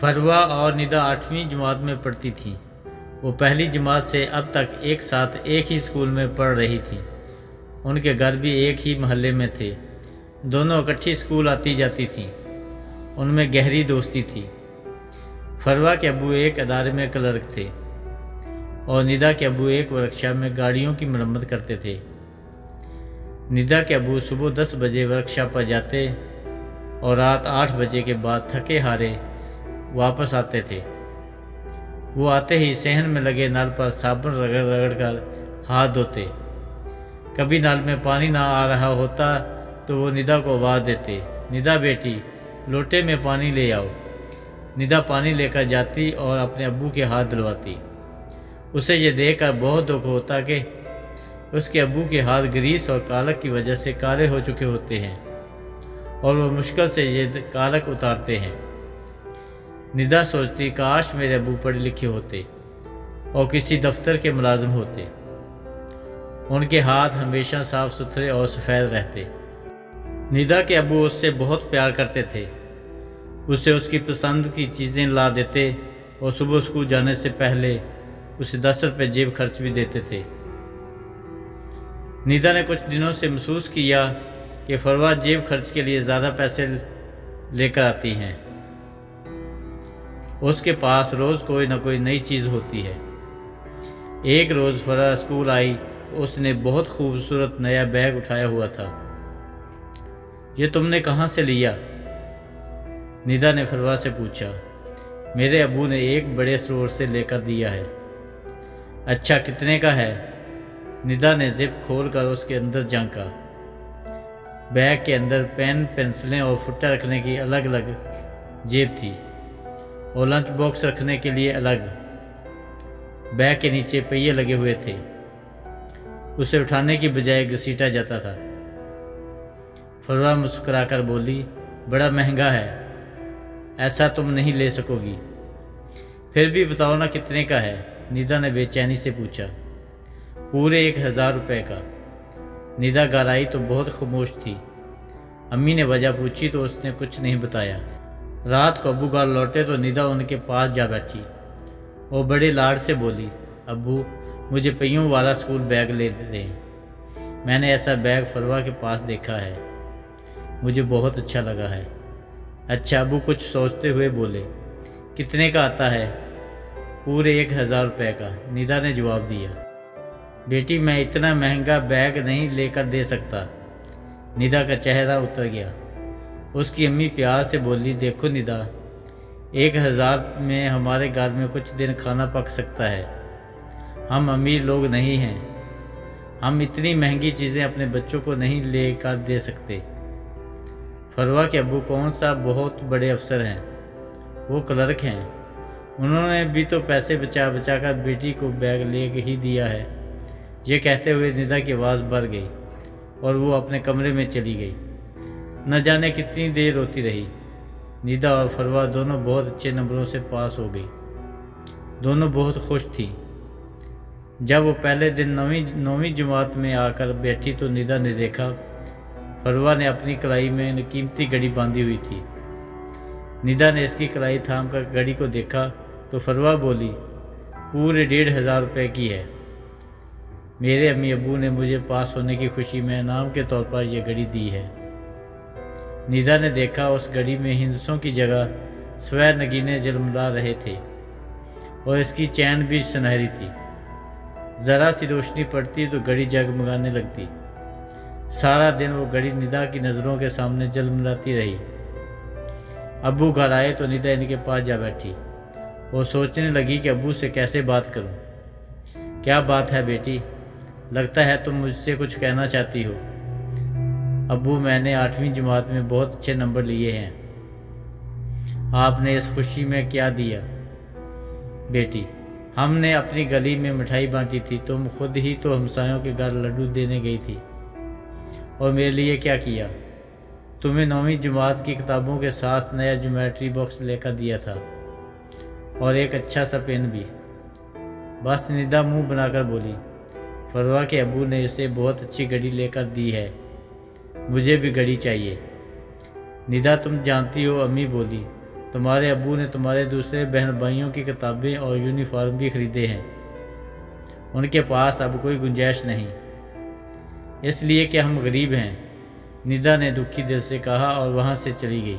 فروا اور ندا 8ویں جماعت میں پڑھتی تھیں۔ وہ پہلی جماعت سے اب تک ایک ساتھ ایک ہی اسکول میں پڑھ رہی تھیں۔ ان کے گھر بھی ایک ہی محلے میں تھے۔ دونوں اکٹھی اسکول آتی جاتی تھیں۔ ان میں گہری دوستی تھی۔ فروا کے ابو ایک ادارے میں کلرک تھے اور ندا کے ابو ایک ورکشاپ میں گاڑیوں کی مرمت کرتے تھے۔ ندا کے ابو صبح 10 بجے ورکشاپ پر جاتے اور رات 8 بجے کے بعد تھکے ہارے واپس آتے تھے۔ وہ آتے ہی صحن میں لگے نل پر صابن رگڑ رگڑ کر ہاتھ دھوتے۔ کبھی نل میں پانی نہ آ رہا ہوتا تو وہ ندا کو آواز دیتے، ندا بیٹی لوٹے میں پانی لے آؤ۔ ندا پانی لے کر جاتی اور اپنے ابو کے ہاتھ دھلواتی۔ اسے یہ دیکھ کر بہت دکھ ہوتا کہ اس کے ابو کے ہاتھ گریس اور کالک کی وجہ سے کالے ہو چکے ہوتے ہیں اور وہ مشکل سے یہ کالک اتارتے ہیں۔ ندا سوچتی کاش میرے ابو پڑھے لکھے ہوتے اور کسی دفتر کے ملازم ہوتے۔ ان کے ہاتھ ہمیشہ صاف ستھرے اور سفید رہتے۔ ندا کے ابو اس سے بہت پیار کرتے تھے۔ اسے اس کی پسند کی چیزیں لا دیتے اور صبح اسکول جانے سے پہلے اسے 10 روپے جیب خرچ بھی دیتے تھے۔ ندا نے کچھ دنوں سے محسوس کیا کہ فروا جیب خرچ کے لیے زیادہ پیسے لے کر آتی ہیں۔ اس کے پاس روز کوئی نہ کوئی نئی چیز ہوتی ہے۔ ایک روز فروا اسکول آئی، اس نے بہت خوبصورت نیا بیگ اٹھایا ہوا تھا۔ یہ تم نے کہاں سے لیا؟ ندا نے فروا سے پوچھا۔ میرے ابو نے ایک بڑے اسٹور سے لے کر دیا ہے۔ اچھا، کتنے کا ہے؟ ندا نے زپ کھول کر اس کے اندر جھانکا۔ بیگ کے اندر پین، پنسلیں اور پھٹا رکھنے کی الگ الگ جیب تھی اور لنچ باکس رکھنے کے لیے الگ۔ بیگ کے نیچے پہیے لگے ہوئے تھے۔ اسے اٹھانے کی بجائے گھسیٹا جاتا تھا۔ فروا مسکرا کر بولی، بڑا مہنگا ہے، ایسا تم نہیں لے سکو گی۔ پھر بھی بتاؤ نا کتنے کا ہے؟ ندا نے بے چینی سے پوچھا۔ پورے 1000 روپے کا۔ ندا گھر آئی تو بہت خاموش تھی۔ امی نے وجہ پوچھی تو اس نے کچھ نہیں بتایا۔ رات کو ابو گھر لوٹے تو ندا ان کے پاس جا بیٹھی اور بڑے لاڈ سے بولی، ابو مجھے پہیوں والا اسکول بیگ لے دیں۔ میں نے ایسا بیگ فروا کے پاس دیکھا ہے، مجھے بہت اچھا لگا ہے۔ اچھا، ابو کچھ سوچتے ہوئے بولے، کتنے کا آتا ہے؟ پورے 1000 روپے کا، ندا نے جواب دیا۔ بیٹی میں اتنا مہنگا بیگ نہیں لے کر دے سکتا۔ ندا کا چہرہ اتر گیا۔ اس کی امی پیار سے بولی، دیکھو ندا، 1000 میں ہمارے گھر میں کچھ دن کھانا پک سکتا ہے۔ ہم امیر لوگ نہیں ہیں، ہم اتنی مہنگی چیزیں اپنے بچوں کو نہیں لے کر دے سکتے۔ فروا کے ابو کون سا بہت بڑے افسر ہیں، وہ کلرک ہیں، انہوں نے بھی تو پیسے بچا بچا کر بیٹی کو بیگ لے ہی دیا ہے۔ یہ کہتے ہوئے ندا کی آواز بڑھ گئی اور وہ اپنے کمرے میں چلی گئی۔ نہ جانے کتنی دیر روتی رہی۔ ندا اور فروا دونوں بہت اچھے نمبروں سے پاس ہو گئی۔ دونوں بہت خوش تھیں۔ جب وہ پہلے دن 9ویں جماعت میں آ کر بیٹھی تو ندا نے دیکھا فروا نے اپنی کلائی میں قیمتی گھڑی باندھی ہوئی تھی۔ ندا نے اس کی کلائی تھام کر گھڑی کو دیکھا تو فروا بولی، پورے 1500 روپے کی ہے۔ میرے امی ابو نے مجھے پاس ہونے کی خوشی میں انعام کے طور پر یہ گھڑی دی ہے۔ ندا نے دیکھا اس گھڑی میں ہندسوں کی جگہ سفید نگینے جلملا رہے تھے اور اس کی چین بھی سنہری تھی۔ ذرا سی روشنی پڑتی تو گھڑی جگمگانے لگتی۔ سارا دن وہ گھڑی ندا کی نظروں کے سامنے جلملاتی رہی۔ ابو گھر آئے تو ندا ان کے پاس جا بیٹھی اور سوچنے لگی کہ ابو سے کیسے بات کروں۔ کیا بات ہے بیٹی؟ لگتا ہے تم مجھ سے کچھ کہنا چاہتی ہو۔ ابو میں نے 8ویں جماعت میں بہت اچھے نمبر لیے ہیں۔ آپ نے اس خوشی میں کیا دیا؟ بیٹی، ہم نے اپنی گلی میں مٹھائی بانٹی تھی، تم خود ہی تو ہمسایوں کے گھر لڈو دینے گئی تھی۔ اور میرے لیے کیا کیا؟ تمہیں 9ویں جماعت کی کتابوں کے ساتھ نیا جیومیٹری باکس لے کر دیا تھا اور ایک اچھا سا پین بھی۔ بس ندا منہ بنا کر بولی، فروا کے ابو نے اسے بہت اچھی گھڑی لے کر دی ہے، مجھے بھی گھڑی چاہیے۔ ندا تم جانتی ہو، امی بولی، तुम्हारे अब्बू ने तुम्हारे दूसरे बहन भाइयों की किताबें और यूनिफॉर्म भी खरीदे हैं। उनके पास अब कोई गुंजाइश नहीं, इसलिए कि हम गरीब हैं, निदा ने दुखी दिल से कहा और वहाँ से चली गई।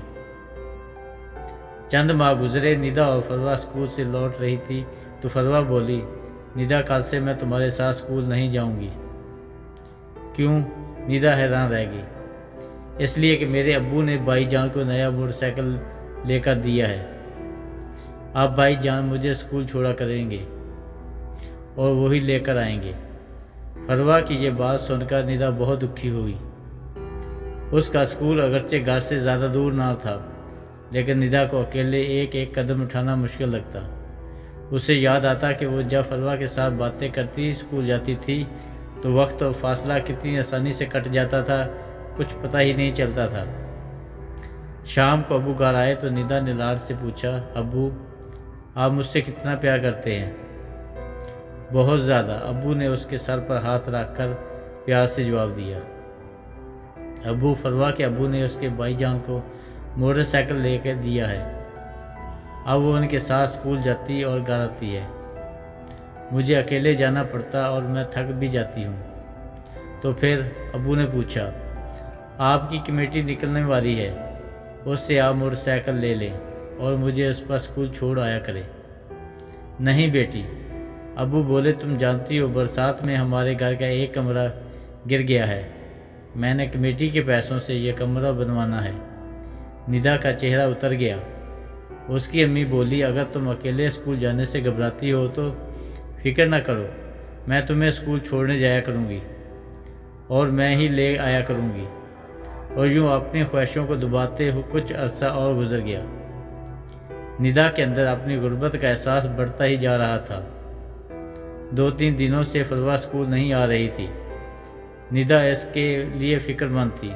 चंद माह गुजरे। निदा और फरवा स्कूल से लौट रही थी तो फरवा बोली, निदा कल से मैं तुम्हारे साथ स्कूल नहीं जाऊंगी। क्यों? निदा हैरान रह गई। इसलिए कि मेरे अब्बू ने भाई जान को नया मोटरसाइकिल लेकर दिया है। अब भाई जान मुझे स्कूल छोड़ा करेंगे और वही लेकर आएंगे। फरवा की ये बात सुनकर निदा बहुत दुखी हुई। उसका स्कूल अगरचे घर से ज़्यादा दूर ना था, लेकिन निदा को अकेले एक एक कदम उठाना मुश्किल लगता। उसे याद आता कि वो जब फरवा के साथ बातें करती स्कूल जाती थी तो वक्त और फासला कितनी आसानी से कट जाता था, कुछ पता ही नहीं चलता था। शाम को अब्बू घर आए तो निदा ने लाड से पूछा, अब्बू आप मुझसे कितना प्यार करते हैं? बहुत ज़्यादा, अब्बू ने उसके सर पर हाथ रखकर प्यार से जवाब दिया। अब्बू फरवा के अब्बू ने उसके भाईजान को मोटरसाइकिल लेकर दिया है। अब वो उनके साथ स्कूल जाती और घर आती है। मुझे अकेले जाना पड़ता और मैं थक भी जाती हूँ। तो फिर अब्बू ने पूछा, आपकी कमेटी निकलने वाली है, उससे आप मोटरसाइकिल ले लें और मुझे उस पर स्कूल छोड़ आया करें। नहीं बेटी, अब्बू बोले, तुम जानती हो बरसात में हमारे घर का एक कमरा गिर गया है। मैंने कमेटी के पैसों से यह कमरा बनवाना है। निदा का चेहरा उतर गया। उसकी अम्मी बोली, अगर तुम अकेले स्कूल जाने से घबराती हो तो फिक्र न करो, मैं तुम्हें स्कूल छोड़ने जाया करूँगी और मैं ही ले आया करूँगी। और यूँ अपनी ख्वाहिशों को दबाते हुए कुछ अरसा और गुजर गया। निदा के अंदर अपनी गुर्बत का एहसास बढ़ता ही जा रहा था। 2-3 दिनों से फरवा स्कूल नहीं आ रही थी। निदा इसके लिए फ़िक्रमंद थी।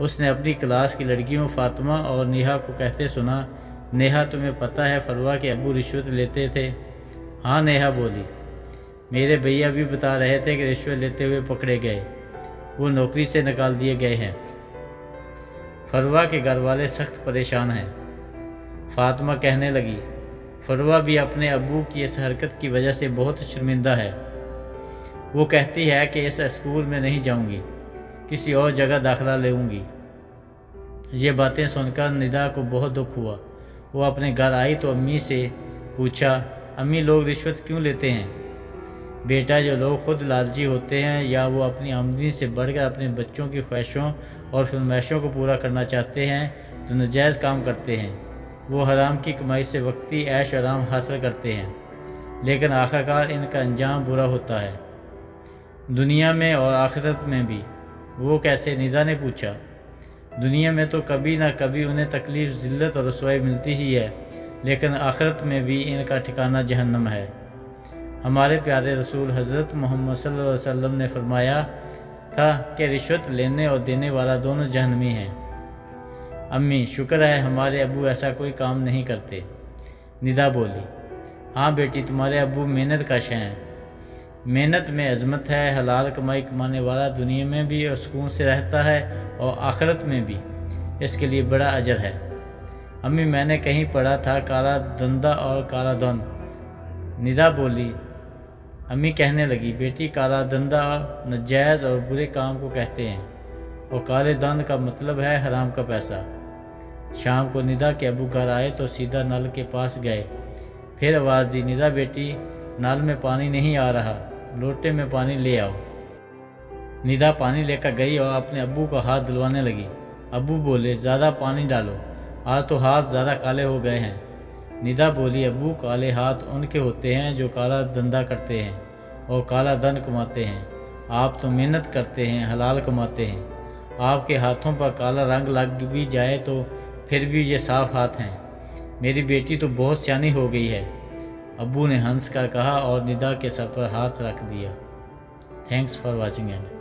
उसने अपनी क्लास की लड़कियों फातिमा और नेहा को कहते सुना, नेहा तुम्हें पता है फरवा के अब्बू रिश्वत लेते थे? हाँ, नेहा बोली, मेरे भैया भी बता रहे थे कि रिश्वत लेते हुए पकड़े गए, वो नौकरी से निकाल दिए गए हैं। फरवा के घर वाले सख्त परेशान हैं। फातिमा कहने लगी, फरवा भी अपने अब्बू की इस हरकत की वजह से बहुत शर्मिंदा है। वो कहती है कि इस स्कूल में नहीं जाऊंगी, किसी और जगह दाखिला लेऊंगी। ये बातें सुनकर निदा को बहुत दुख हुआ। वो अपने घर आई तो अम्मी से पूछा, अम्मी लोग रिश्वत क्यों लेते हैं? बेटा, जो लोग खुद लालची होते हैं या वो अपनी आमदनी से बढ़कर अपने बच्चों की ख्वाहिशों और फरमाइशों को पूरा करना चाहते हैं तो नाजायज़ काम करते हैं। वो हराम की कमाई से वक्ती ऐश आराम हासिल करते हैं, लेकिन आखिरकार इनका अंजाम बुरा होता है, दुनिया में और आखिरत में भी। वो कैसे? निदा ने पूछा। दुनिया में तो कभी ना कभी उन्हें तकलीफ़, ज़िल्लत और रुसवाई मिलती ही है, लेकिन आखिरत में भी इनका ठिकाना जहन्नम है। हमारे प्यारे रसूल हज़रत मोहम्मद सल्लल्लाहु अलैहि वसल्लम ने फरमाया था कि रिश्वत लेने और देने वाला दोनों जहन्नमी हैं। अम्मी, शुक्र है हमारे अब्बू ऐसा कोई काम नहीं करते। निदा बोली, हाँ बेटी, तुम्हारे अब्बू मेहनत कश हैं। मेहनत में अजमत है। हलाल कमाई कमाने वाला दुनिया में भी और सुकून से रहता है और आखिरत में भी इसके लिए बड़ा अजर है। अम्मी, मैंने कहीं पढ़ा था काला धंधा और काला धन। निदा बोली। अम्मी कहने लगी, बेटी, काला धंधा नाजायज़ और बुरे काम को कहते हैं और काले धन का मतलब है हराम का पैसा। शाम को निदा के अब्बू घर आए तो सीधा नल के पास गए। फिर आवाज़ दी, निदा बेटी, नल में पानी नहीं आ रहा, लोटे में पानी ले आओ। निदा पानी लेकर गई और अपने अब्बू का हाथ धुलवाने लगी। अब्बू बोले, ज़्यादा पानी डालो, आज तो हाथ ज़्यादा काले हो गए हैं। निदा बोली, अब्बू, काले हाथ उनके होते हैं जो काला धंधा करते हैं और काला धन कमाते हैं। आप तो मेहनत करते हैं, हलाल कमाते हैं। आपके हाथों पर काला रंग लग भी जाए तो फिर भी ये साफ हाथ हैं। मेरी बेटी तो बहुत सियानी हो गई है, अब्बू ने हंस कर कहा और निदा के सर पर हाथ रख दिया। Thanks for watching and